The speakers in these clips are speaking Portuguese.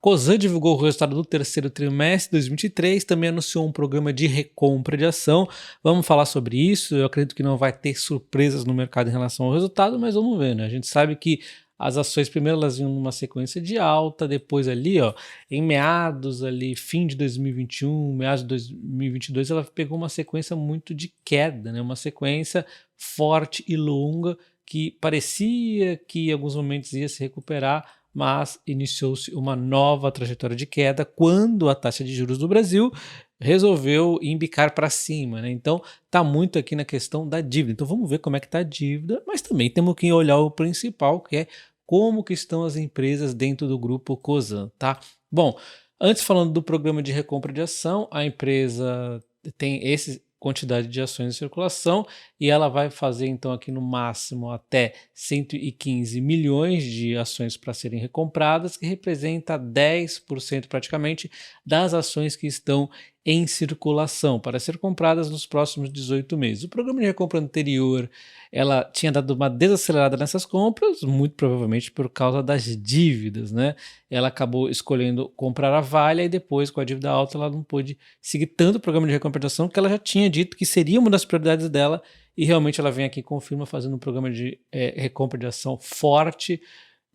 Cosan divulgou o resultado do terceiro trimestre de 2023, também anunciou um programa de recompra de ação. Vamos falar sobre isso. Eu acredito que não vai ter surpresas no mercado em relação ao resultado, mas vamos ver, né? A gente sabe que as ações primeiro elas vinham numa sequência de alta, depois ali, ó, em meados ali, fim de 2021, meados de 2022, ela pegou uma sequência muito de queda, né? Uma sequência forte e longa que parecia que em alguns momentos ia se recuperar, mas iniciou-se uma nova trajetória de queda quando a taxa de juros do Brasil resolveu embicar para cima, né? Então tá muito aqui na questão da dívida. Então vamos ver como é que tá a dívida, mas também temos que olhar o principal, que é como que estão as empresas dentro do grupo Cosan, tá? Bom, antes falando do programa de recompra de ação, a empresa tem essa quantidade de ações em circulação e ela vai fazer então aqui no máximo até 115 milhões de ações para serem recompradas, que representa 10% praticamente das ações que estão em circulação para ser compradas nos próximos 18 meses. O programa de recompra anterior, ela tinha dado uma desacelerada nessas compras, muito provavelmente por causa das dívidas, né? Ela acabou escolhendo comprar a Vale e depois, com a dívida alta, ela não pôde seguir tanto o programa de recompra de ação, que ela já tinha dito que seria uma das prioridades dela, e realmente ela vem aqui e confirma fazendo um programa de recompra de ação forte,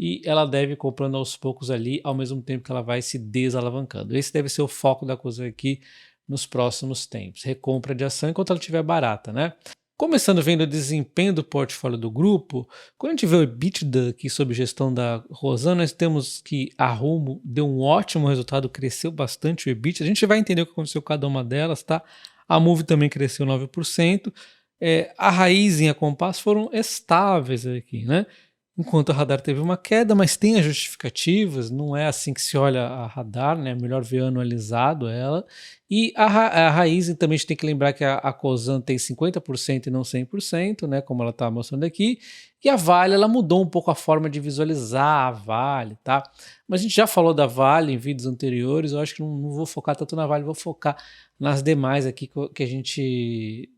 e ela deve ir comprando aos poucos ali, ao mesmo tempo que ela vai se desalavancando. Esse deve ser o foco da coisa aqui nos próximos tempos. Recompra de ação enquanto ela estiver barata, né? Começando vendo o desempenho do portfólio do grupo, quando a gente vê o EBITDA aqui sob gestão da Cosan, nós temos que a Rumo deu um ótimo resultado, cresceu bastante o EBITDA. A gente vai entender o que aconteceu com cada uma delas, tá? A Moove também cresceu 9%. A Raízen e a Compass foram estáveis aqui, né? Enquanto a Radar teve uma queda, mas tem as justificativas, não é assim que se olha a Radar, né? É melhor ver anualizado ela. E a Raízen também a gente tem que lembrar que a Cosan tem 50% e não 100%, né? Como ela está mostrando aqui. E a Vale, ela mudou um pouco a forma de visualizar a Vale, tá? Mas a gente já falou da Vale em vídeos anteriores, eu acho que não vou focar tanto na Vale, vou focar nas demais aqui que a gente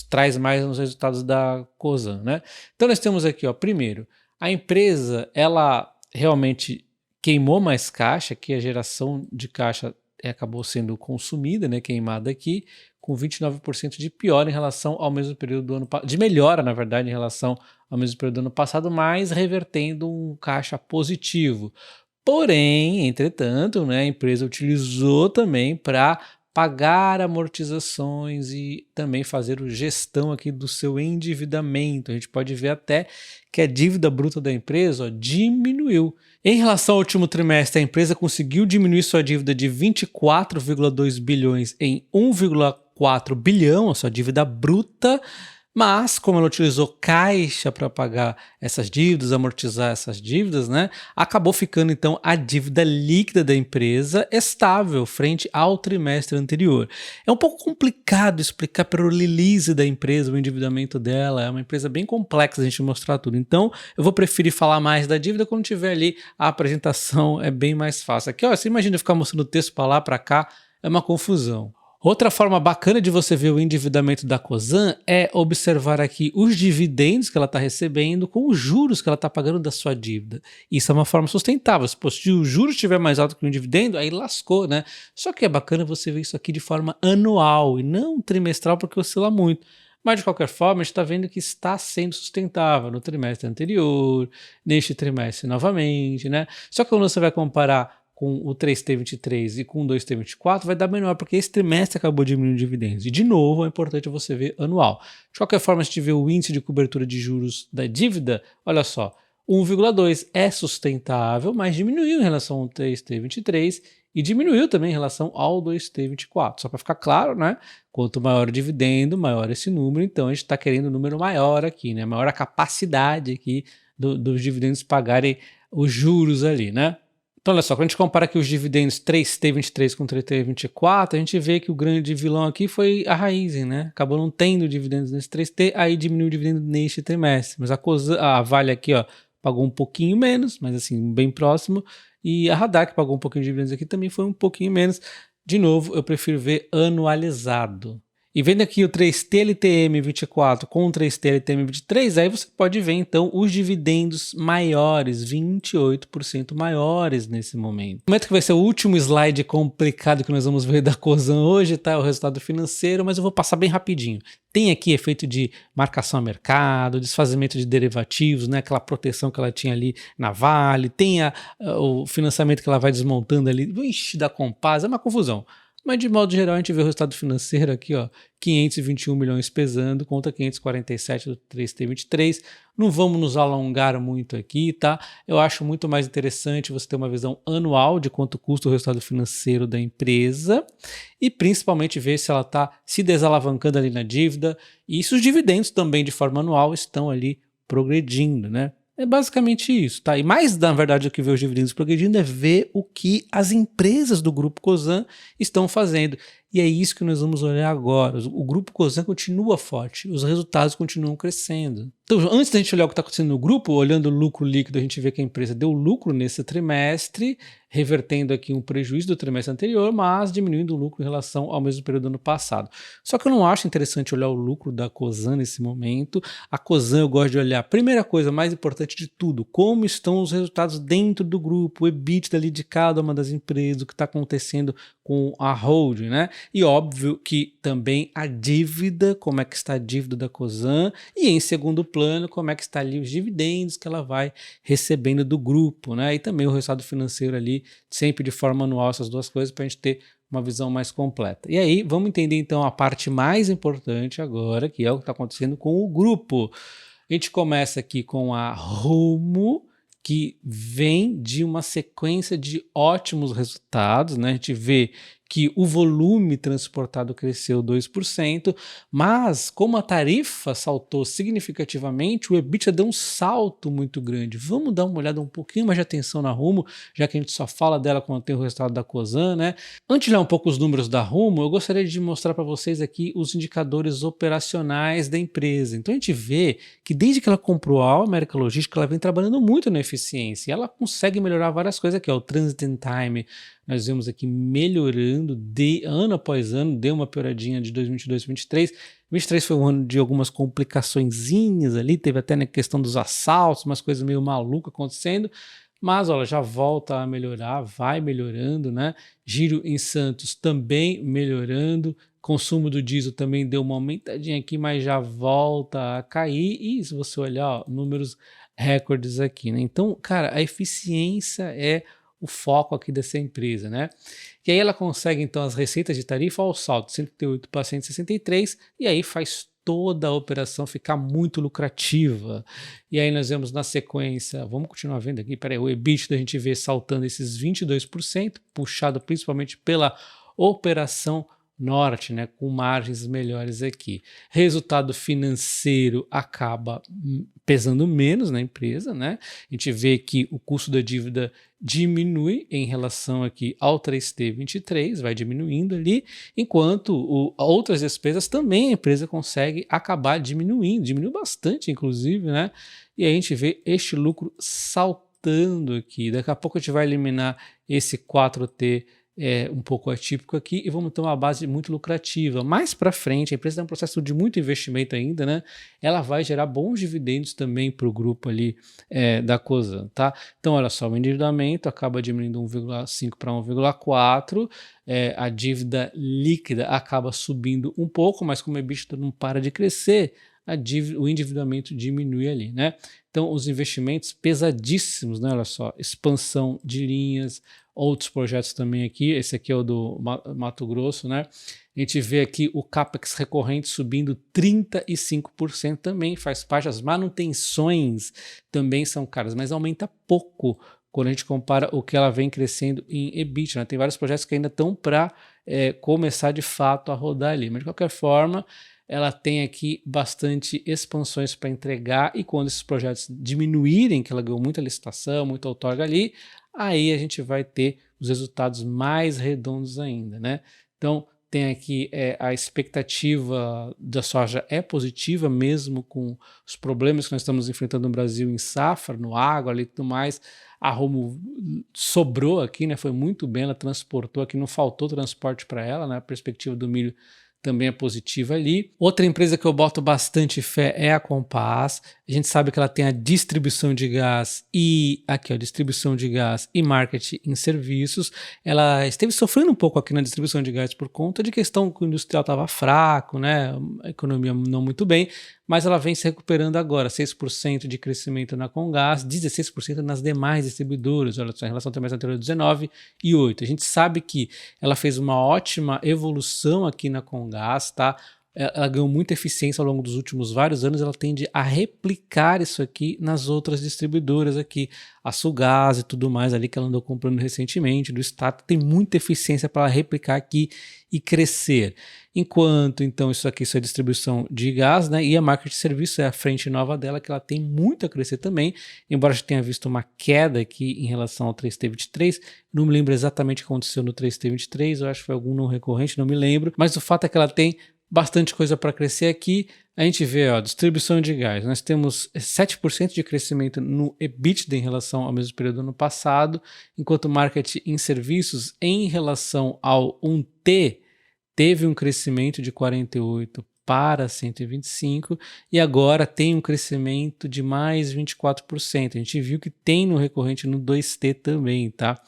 traz mais nos resultados da Cosan, né? Então nós temos aqui, ó, primeiro, a empresa, ela realmente queimou mais caixa, que a geração de caixa acabou sendo consumida, né, queimada aqui, com 29% de pior em relação ao mesmo período do ano passado, de melhora, na verdade, em relação ao mesmo período do ano passado, mas revertendo um caixa positivo. Porém, entretanto, né, a empresa utilizou também para pagar amortizações e também fazer a gestão aqui do seu endividamento. A gente pode ver até que a dívida bruta da empresa diminuiu. Em relação ao último trimestre, a empresa conseguiu diminuir sua dívida de 24,2 bilhões em 1,4 bilhão, a sua dívida bruta, mas como ela utilizou caixa para pagar essas dívidas, amortizar essas dívidas, né, acabou ficando então a dívida líquida da empresa estável frente ao trimestre anterior. É um pouco complicado explicar pelo release da empresa, o endividamento dela, é uma empresa bem complexa a gente mostrar tudo. Então eu vou preferir falar mais da dívida quando tiver ali a apresentação, é bem mais fácil. Aqui, ó, você imagina ficar mostrando o texto para lá, para cá, é uma confusão. Outra forma bacana de você ver o endividamento da Cosan é observar aqui os dividendos que ela está recebendo com os juros que ela está pagando da sua dívida. Isso é uma forma sustentável. Se o juro estiver mais alto que o dividendo, aí lascou, né? Só que é bacana você ver isso aqui de forma anual e não trimestral, porque oscila muito. Mas, de qualquer forma, a gente está vendo que está sendo sustentável no trimestre anterior, neste trimestre novamente, né? Só que quando você vai comparar com o 3T23 e com o 2T24, vai dar menor, porque esse trimestre acabou diminuindo dividendos. E, de novo, é importante você ver anual. De qualquer forma, se a gente vê o índice de cobertura de juros da dívida, olha só, 1,2 é sustentável, mas diminuiu em relação ao 3T23 e diminuiu também em relação ao 2T24. Só para ficar claro, né? Quanto maior o dividendo, maior esse número. Então, a gente está querendo um número maior aqui, né? Maior a capacidade aqui dos dividendos pagarem os juros ali, né? Então, olha só, quando a gente compara aqui os dividendos 3T23 com 3T24, a gente vê que o grande vilão aqui foi a Raízen, né? Acabou não tendo dividendos nesse 3T, aí diminuiu o dividendo neste trimestre. Mas a Vale aqui, ó, pagou um pouquinho menos, mas assim, bem próximo. E a Radar, que pagou um pouquinho de dividendos aqui, também foi um pouquinho menos. De novo, eu prefiro ver anualizado. E vendo aqui o 3T LTM 24 com o 3T LTM 23, aí você pode ver então os dividendos maiores, 28% maiores nesse momento. O momento que vai ser o último slide complicado que nós vamos ver da Cosan hoje, tá? O resultado financeiro, mas eu vou passar bem rapidinho. Tem aqui efeito de marcação a mercado, desfazimento de derivativos, né? Aquela proteção que ela tinha ali na Vale, tem o financiamento que ela vai desmontando ali, da Compass, é uma confusão. Mas de modo geral a gente vê o resultado financeiro aqui, ó, 521 milhões pesando contra 547 do 3T23. Não vamos nos alongar muito aqui, tá? Eu acho muito mais interessante você ter uma visão anual de quanto custa o resultado financeiro da empresa e principalmente ver se ela está se desalavancando ali na dívida e se os dividendos também de forma anual estão ali progredindo, né? É basicamente isso, tá? E mais, na verdade, do que ver os dividendos progredindo é ver o que as empresas do Grupo Cosan estão fazendo. E é isso que nós vamos olhar agora. O Grupo Cosan continua forte, os resultados continuam crescendo. Então, antes da gente olhar o que está acontecendo no grupo, olhando o lucro líquido, a gente vê que a empresa deu lucro nesse trimestre, revertendo aqui um prejuízo do trimestre anterior, mas diminuindo o lucro em relação ao mesmo período do ano passado. Só que eu não acho interessante olhar o lucro da Cosan nesse momento. A Cosan eu gosto de olhar, primeira coisa, mais importante de tudo, como estão os resultados dentro do grupo, o EBITDA ali de cada uma das empresas, o que está acontecendo com a holding, né? E óbvio que também a dívida, como é que está a dívida da Cosan, e em segundo plano, como é que está ali os dividendos que ela vai recebendo do grupo, né? E também o resultado financeiro ali, sempre de forma anual, essas duas coisas, para a gente ter uma visão mais completa. E aí, vamos entender então a parte mais importante agora, que é o que está acontecendo com o grupo. A gente começa aqui com a Rumo, que vem de uma sequência de ótimos resultados, né? A gente vê que o volume transportado cresceu 2%, mas como a tarifa saltou significativamente, o EBITDA deu um salto muito grande. Vamos dar uma olhada um pouquinho mais de atenção na Rumo, já que a gente só fala dela quando tem o resultado da Cosan, né? Antes de olhar um pouco os números da Rumo, eu gostaria de mostrar para vocês aqui os indicadores operacionais da empresa. Então a gente vê que desde que ela comprou a América Logística, ela vem trabalhando muito na eficiência, e ela consegue melhorar várias coisas aqui, ó, o transit time, nós vemos aqui melhorando de ano após ano, deu uma pioradinha de 2022 para 2023. 2023 foi um ano de algumas complicaçõezinhas ali, teve até na questão dos assaltos, umas coisas meio malucas acontecendo, mas olha, já volta a melhorar, vai melhorando, né? Giro em Santos também melhorando, consumo do diesel também deu uma aumentadinha aqui, mas já volta a cair, e se você olhar, ó, números recordes aqui, né? Então, cara, a eficiência é o foco aqui dessa empresa, né? E aí ela consegue então as receitas de tarifa ao salto, 138 para 163, e aí faz toda a operação ficar muito lucrativa. E aí nós vemos na sequência, vamos continuar vendo aqui, peraí, o EBITDA a gente vê saltando esses 22%, puxado principalmente pela operação norte, né, com margens melhores aqui. Resultado financeiro acaba pesando menos na empresa, né? A gente vê que o custo da dívida diminui em relação aqui ao 3T23, vai diminuindo ali, enquanto outras despesas também a empresa consegue acabar diminuindo, diminuiu bastante inclusive, né? E aí a gente vê este lucro saltando aqui. Daqui a pouco a gente vai eliminar esse 4T um pouco atípico aqui e vamos ter uma base muito lucrativa. Mais para frente, a empresa tem um processo de muito investimento ainda, né? Ela vai gerar bons dividendos também para o grupo ali da Cosan, tá? Então, olha só, o endividamento acaba diminuindo 1,5 para 1,4, a dívida líquida acaba subindo um pouco, mas como o EBITDA não para de crescer, o endividamento diminui ali, né? Então, os investimentos pesadíssimos, né? Olha só, expansão de linhas, outros projetos também aqui, esse aqui é o do Mato Grosso, né? A gente vê aqui o CAPEX recorrente subindo 35% também, faz parte, as manutenções também são caras, mas aumenta pouco quando a gente compara o que ela vem crescendo em EBITDA, né? Tem vários projetos que ainda estão para começar de fato a rodar ali, mas de qualquer forma, ela tem aqui bastante expansões para entregar, e quando esses projetos diminuírem, que ela ganhou muita licitação, muita outorga ali, aí a gente vai ter os resultados mais redondos ainda, né? Então, tem aqui a expectativa da soja é positiva, mesmo com os problemas que nós estamos enfrentando no Brasil em safra, no agro ali e tudo mais. A Rumo sobrou aqui, né? Foi muito bem, ela transportou aqui, não faltou transporte para ela, né? A perspectiva do milho também é positiva ali. Outra empresa que eu boto bastante fé é a Compass. A gente sabe que ela tem a distribuição de gás e aqui, ó, distribuição de gás e marketing em serviços. Ela esteve sofrendo um pouco aqui na distribuição de gás por conta de questão que o industrial estava fraco, né? A economia não muito bem, mas ela vem se recuperando agora, 6% de crescimento na Comgás, 16% nas demais distribuidoras, olha só, em relação ao trimestre anterior, 19 e 8. A gente sabe que ela fez uma ótima evolução aqui na Comgás, tá? Ela ganhou muita eficiência ao longo dos últimos vários anos, ela tende a replicar isso aqui nas outras distribuidoras aqui, a Sulgás e tudo mais ali que ela andou comprando recentemente, do Estado, tem muita eficiência para replicar aqui e crescer. Enquanto, então, isso aqui é a distribuição de gás, né? E a marca de serviço é a frente nova dela, que ela tem muito a crescer também, embora a gente tenha visto uma queda aqui em relação ao 3T23, não me lembro exatamente o que aconteceu no 3T23, eu acho que foi algum não recorrente, não me lembro, mas o fato é que ela tem bastante coisa para crescer aqui. A gente vê, ó, distribuição de gás. Nós temos 7% de crescimento no EBITDA em relação ao mesmo período do ano passado, enquanto o marketing em serviços em relação ao 1T teve um crescimento de 48 para 125 e agora tem um crescimento de mais 24%. A gente viu que tem no recorrente no 2T também, tá?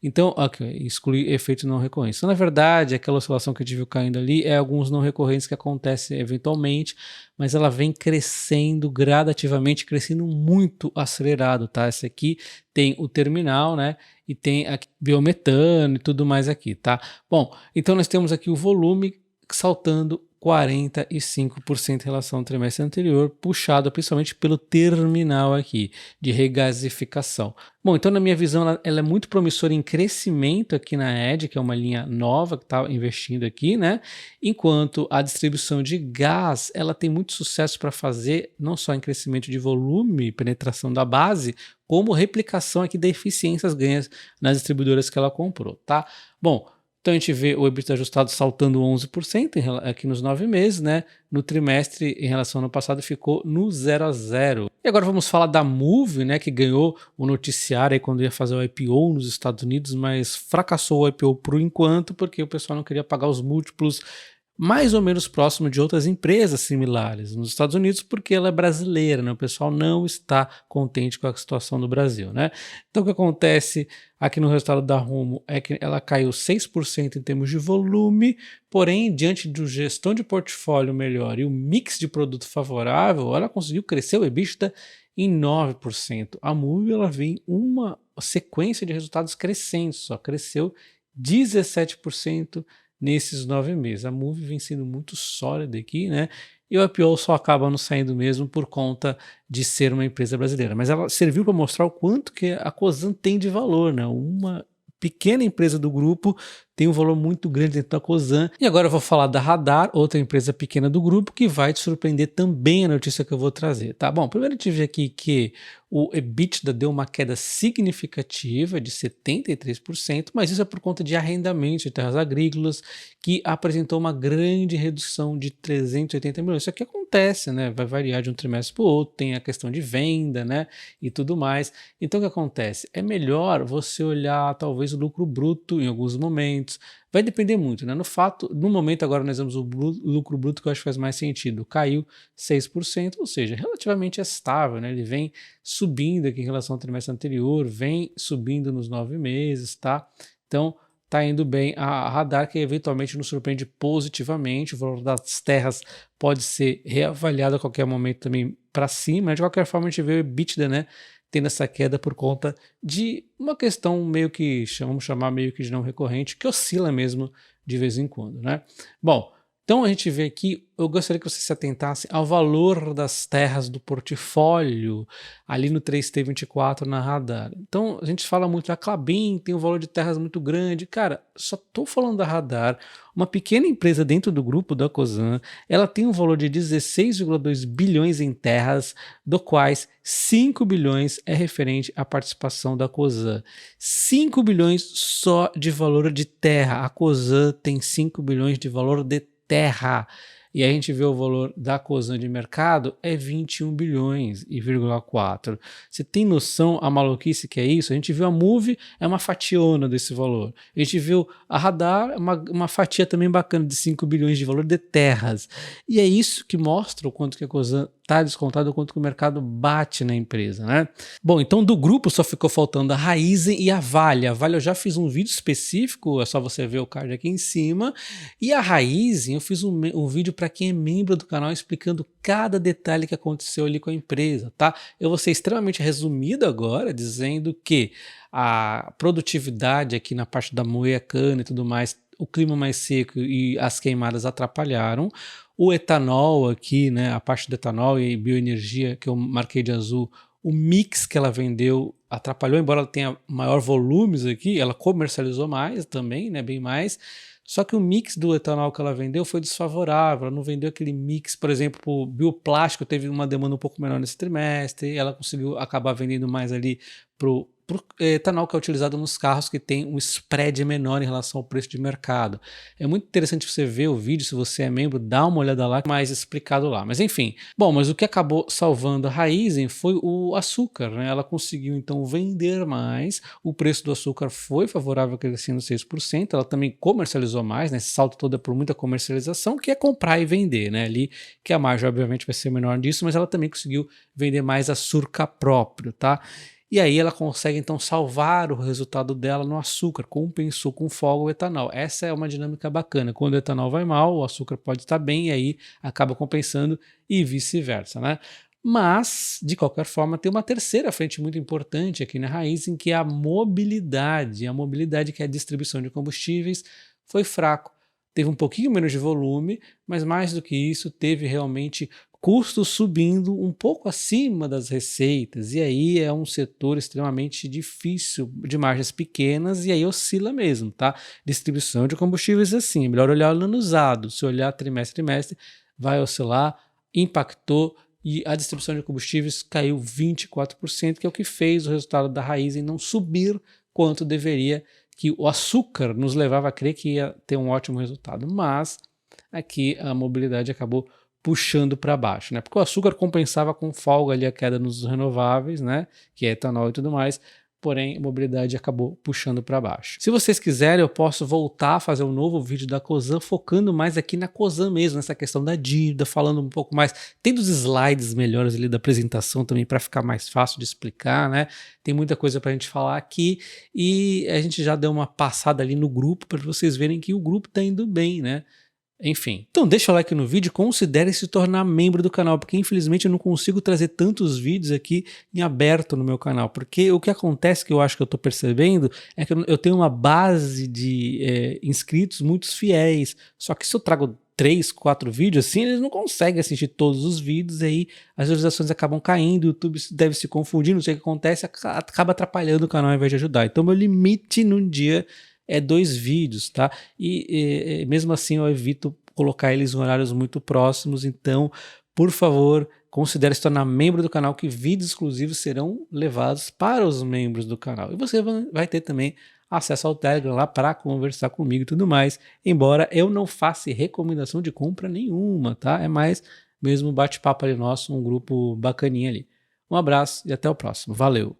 Então, ok, excluir efeitos não recorrentes. Então, na verdade, aquela oscilação que a gente viu caindo ali é alguns não recorrentes que acontecem eventualmente, mas ela vem crescendo gradativamente, crescendo muito acelerado, tá? Esse aqui tem o terminal, né? E tem aqui biometano e tudo mais aqui, tá? Bom, então nós temos aqui o volume saltando 45% em relação ao trimestre anterior, puxado principalmente pelo terminal aqui de regasificação. Bom, então na minha visão ela é muito promissora em crescimento aqui na Edge, que é uma linha nova que está investindo aqui, né? Enquanto a distribuição de gás, ela tem muito sucesso para fazer, não só em crescimento de volume e penetração da base, como replicação aqui de eficiências ganhas nas distribuidoras que ela comprou, tá? Bom, então a gente vê o EBITDA ajustado saltando 11% aqui nos 9 meses, né? No trimestre, em relação ao ano passado, ficou no 0 a 0. E agora vamos falar da Moove, né? Que ganhou o noticiário aí quando ia fazer o IPO nos Estados Unidos, mas fracassou o IPO por enquanto, porque o pessoal não queria pagar os múltiplos mais ou menos próximo de outras empresas similares nos Estados Unidos, porque ela é brasileira, né? O pessoal não está contente com a situação do Brasil, né? Então o que acontece aqui no resultado da Rumo é que ela caiu 6% em termos de volume, porém, diante de gestão de portfólio melhor e o mix de produto favorável, ela conseguiu crescer o EBITDA em 9%. A Moove, ela vem uma sequência de resultados crescentes, só cresceu 17% nesses 9 meses. A Moove vem sendo muito sólida aqui, né? E o IPO só acaba não saindo mesmo por conta de ser uma empresa brasileira. Mas ela serviu para mostrar o quanto que a Cosan tem de valor, né? Uma pequena empresa do grupo tem um valor muito grande dentro da Cosan. E agora eu vou falar da Radar, outra empresa pequena do grupo, que vai te surpreender também a notícia que eu vou trazer, tá? Bom, primeiro a gente vê aqui que o EBITDA deu uma queda significativa de 73%, mas isso é por conta de arrendamento de terras agrícolas, que apresentou uma grande redução de 380 milhões. Isso aqui acontece, né? Vai variar de um trimestre para o outro, tem a questão de venda, né? E tudo mais. Então o que acontece? É melhor você olhar talvez o lucro bruto em alguns momentos. Vai depender muito, né? No momento agora nós vemos o lucro bruto que eu acho que faz mais sentido. Caiu 6%, ou seja, relativamente estável, né? Ele vem subindo aqui em relação ao trimestre anterior, vem subindo nos 9 meses, tá? Então, tá indo bem. A Radar que eventualmente nos surpreende positivamente, o valor das terras pode ser reavaliado a qualquer momento também para cima. De qualquer forma, a gente vê o EBITDA, né? Tendo essa queda por conta de uma questão meio que, vamos chamar meio que de não recorrente, que oscila mesmo de vez em quando, né? Bom, então a gente vê aqui, eu gostaria que você se atentasse ao valor das terras do portfólio ali no 3T24 na Radar. Então a gente fala muito da Klabin, tem um valor de terras muito grande. Cara, só estou falando da Radar, uma pequena empresa dentro do grupo da Cosan, ela tem um valor de 16,2 bilhões em terras, do quais 5 bilhões é referente à participação da Cosan. 5 bilhões só de valor de terra. A Cosan tem 5 bilhões de valor de terra. e a gente vê o valor da Cosan de mercado é 21 bilhões e 4. Você tem noção a maluquice que é isso? A gente viu a Moove, é uma fationa desse valor. A gente viu a Radar, uma fatia também bacana de 5 bilhões de valor de terras. E é isso que mostra o quanto que a Cosan está descontada, o quanto que o mercado bate na empresa, né? Bom, então do grupo só ficou faltando a Raízen e a Vale. A Vale eu já fiz um vídeo específico, é só você ver o card aqui em cima. E a Raízen eu fiz um vídeo para quem é membro do canal explicando cada detalhe que aconteceu ali com a empresa, tá? Eu vou ser extremamente resumido agora, dizendo que a produtividade aqui na parte da moer cana e tudo mais, o clima mais seco e as queimadas atrapalharam. O etanol aqui, né, a parte do etanol e bioenergia que eu marquei de azul, o mix que ela vendeu atrapalhou, embora ela tenha maior volumes aqui, ela comercializou mais também, né, bem mais, só que o mix do etanol que ela vendeu foi desfavorável, ela não vendeu aquele mix, por exemplo, o bioplástico teve uma demanda um pouco menor nesse trimestre, ela conseguiu acabar vendendo mais ali para o etanol que é utilizado nos carros que tem um spread menor em relação ao preço de mercado. É muito interessante você ver o vídeo, se você é membro, dá uma olhada lá, mais explicado lá. Mas enfim, bom, mas o que acabou salvando a Raízen foi o açúcar, né? Ela conseguiu então vender mais, o preço do açúcar foi favorável, crescendo 6%, ela também comercializou mais, né? Esse salto todo é por muita comercialização, que é comprar e vender, né? Ali, que a margem obviamente vai ser menor disso, mas ela também conseguiu vender mais açúcar próprio, tá? E aí ela consegue então salvar o resultado dela no açúcar, compensou com folga o etanol. Essa é uma dinâmica bacana. Quando o etanol vai mal, o açúcar pode estar bem e aí acaba compensando e vice-versa, né? Mas, de qualquer forma, tem uma terceira frente muito importante aqui na Raízen, que é a mobilidade. A mobilidade, que é a distribuição de combustíveis, foi fraco. Teve um pouquinho menos de volume, mas mais do que isso, teve realmente custos subindo um pouco acima das receitas, e aí é um setor extremamente difícil, de margens pequenas, e aí oscila mesmo, tá? Distribuição de combustíveis assim, é melhor olhar o ano usado, se olhar trimestre a trimestre, vai oscilar, impactou, e a distribuição de combustíveis caiu 24%, que é o que fez o resultado da Raízen não subir quanto deveria, que o açúcar nos levava a crer que ia ter um ótimo resultado, mas aqui a mobilidade acabou puxando para baixo, né? Porque o açúcar compensava com folga ali a queda nos renováveis, né? Que é etanol e tudo mais, porém a mobilidade acabou puxando para baixo. Se vocês quiserem, eu posso voltar a fazer um novo vídeo da Cosan, focando mais aqui na Cosan mesmo, nessa questão da dívida, falando um pouco mais, tendo os slides melhores ali da apresentação também para ficar mais fácil de explicar, né? Tem muita coisa para a gente falar aqui e a gente já deu uma passada ali no grupo para vocês verem que o grupo está indo bem, né? Enfim, então deixa o like no vídeo, considere se tornar membro do canal, porque infelizmente eu não consigo trazer tantos vídeos aqui em aberto no meu canal, porque o que acontece, que eu acho que eu tô percebendo, é que eu tenho uma base de inscritos muito fiéis, só que se eu trago 3, 4 vídeos assim, eles não conseguem assistir todos os vídeos, aí as visualizações acabam caindo, o YouTube deve se confundir, não sei o que acontece, acaba atrapalhando o canal ao invés de ajudar. Então meu limite num dia é 2 vídeos, tá? E mesmo assim eu evito colocar eles em horários muito próximos, então, por favor, considere se tornar membro do canal, que vídeos exclusivos serão levados para os membros do canal. E você vai ter também acesso ao Telegram lá para conversar comigo e tudo mais, embora eu não faça recomendação de compra nenhuma, tá? É mais mesmo bate-papo ali nosso, um grupo bacaninha ali. Um abraço e até o próximo. Valeu!